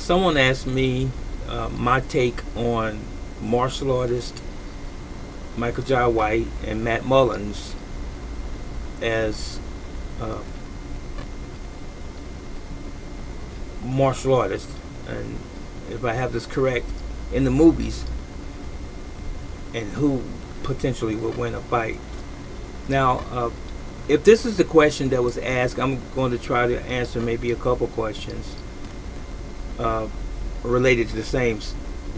Someone asked me my take on martial artist Michael Jai White and Matt Mullins as uh, martial artists, and if I have this correct, in the movies, and who potentially would win a fight. Now, if this is the question that was asked, I'm going to try to answer maybe a couple questions uh, related to the same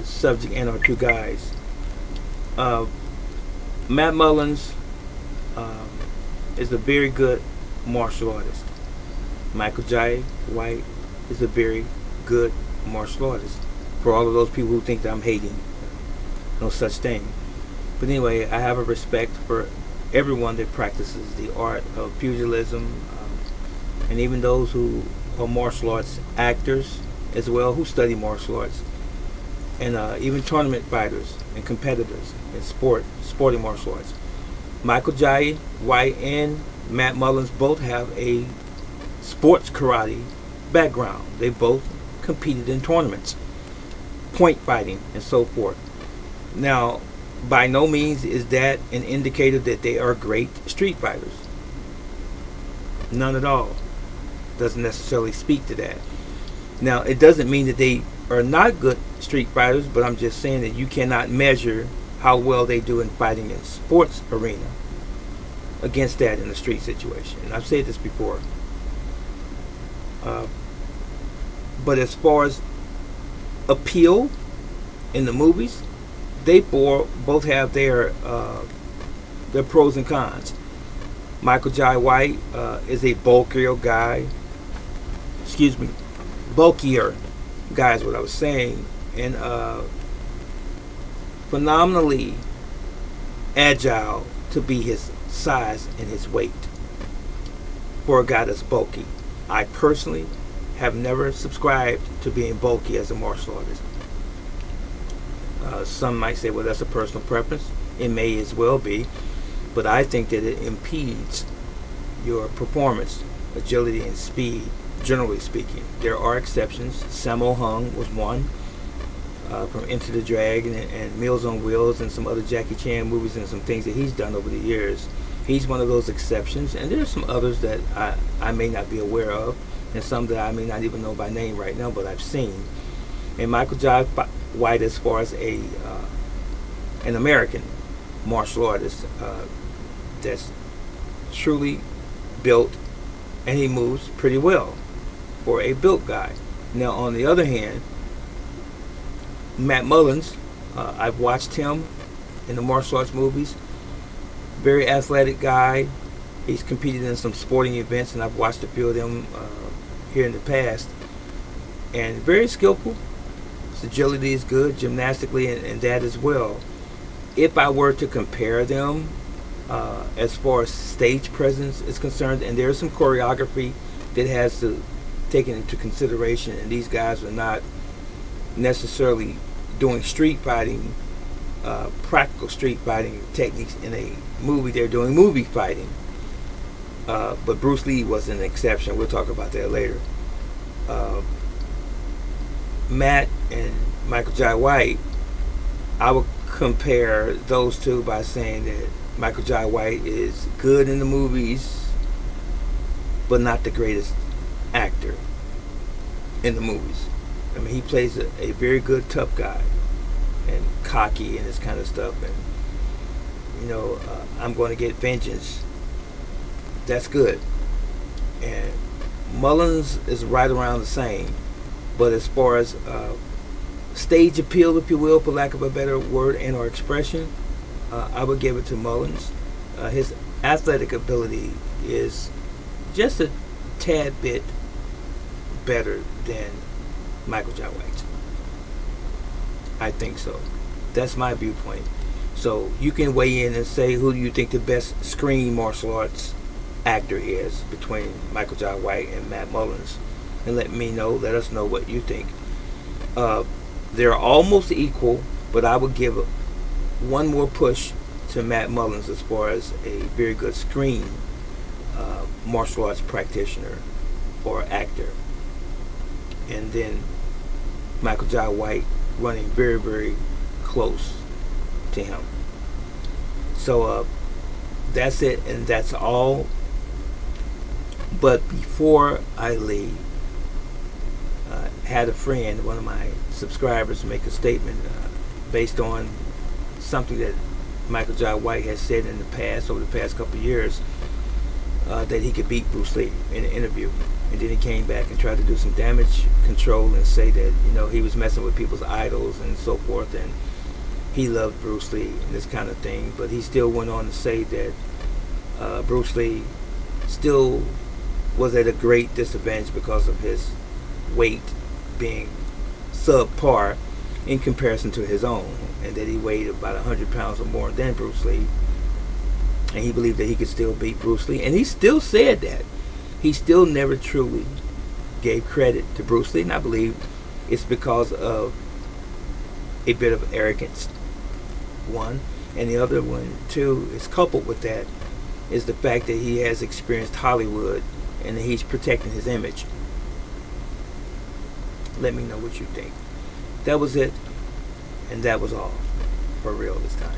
subject and our two guys. Uh, Matt Mullins um, is a very good martial artist. Michael Jai White is a very good martial artist. For all of those people who think that I'm hating, no such thing. But anyway, I have a respect for everyone that practices the art of pugilism, and even those who are martial arts actors as well, who study martial arts, and even tournament fighters and competitors in sporting martial arts. Michael Jai White and Matt Mullins both have a sports karate background. They both competed in tournaments, point fighting, and so forth. Now, by no means is that an indicator that they are great street fighters. None at all. Doesn't necessarily speak to that. Now, it doesn't mean that they are not good street fighters, but I'm just saying that you cannot measure how well they do in fighting in sports arena against that in a street situation. And I've said this before. But as far as appeal in the movies, they both have their pros and cons. Michael Jai White is a bulkier guy. Excuse me, bulkier guy is what I was saying, and phenomenally agile to be his size and his weight for a guy that's bulky. I personally have never subscribed to being bulky as a martial artist. Some might say, well, that's a personal preference. It may as well be, but I think that it impedes your performance, agility, and speed, generally speaking. There are exceptions. Sammo Hung was one, from Into the Dragon and Meals on Wheels and some other Jackie Chan movies and some things that he's done over the years. He's one of those exceptions, and there are some others that I may not be aware of, and some that I may not even know by name right now, but I've seen. And Michael Jai White, as far as an American martial artist that's truly built, and he moves pretty well for a built guy. Now, on the other hand, Matt Mullins, I've watched him in the martial arts movies. Very athletic guy. He's competed in some sporting events, and I've watched a few of them here in the past. And very skillful. His agility is good, gymnastically, and that as well. If I were to compare them, as far as stage presence is concerned, and there's some choreography that has to take into consideration, and these guys are not necessarily doing street fighting, practical street fighting techniques in a movie. They're doing movie fighting. But Bruce Lee was an exception. We'll talk about that later. Matt and Michael Jai White, I would compare those two by saying that Michael Jai White is good in the movies, but not the greatest actor in the movies. I mean, he plays a very good tough guy and cocky and this kind of stuff, and I'm going to get vengeance. That's good. And Mullins is right around the same, but as far as stage appeal, if you will, for lack of a better word and or expression, I would give it to Mullins. His athletic ability is just a tad bit better than Michael Jai White. I think so. That's my viewpoint. So you can weigh in and say who do you think the best screen martial arts actor is between Michael Jai White and Matt Mullins, and let us know what you think. They're almost equal, but I would give one more push to Matt Mullins as far as a very good screen martial arts practitioner or actor. And then Michael Jai White running very, very close to him. So that's it, and that's all. But before I leave, had a friend, one of my subscribers, make a statement based on something that Michael Jai White has said in the past, over the past couple of years, that he could beat Bruce Lee in an interview. And then he came back and tried to do some damage control and say that, he was messing with people's idols and so forth, and he loved Bruce Lee and this kind of thing. But he still went on to say that Bruce Lee still was at a great disadvantage because of his weight being subpar in comparison to his own, and that he weighed about 100 pounds or more than Bruce Lee, and he believed that he could still beat Bruce Lee. And he still said that. He still never truly gave credit to Bruce Lee, and I believe it's because of a bit of arrogance, one, and the other one, too, is coupled with that, is the fact that he has experienced Hollywood and that he's protecting his image. Let me know what you think. That was it, and that was all for real this time.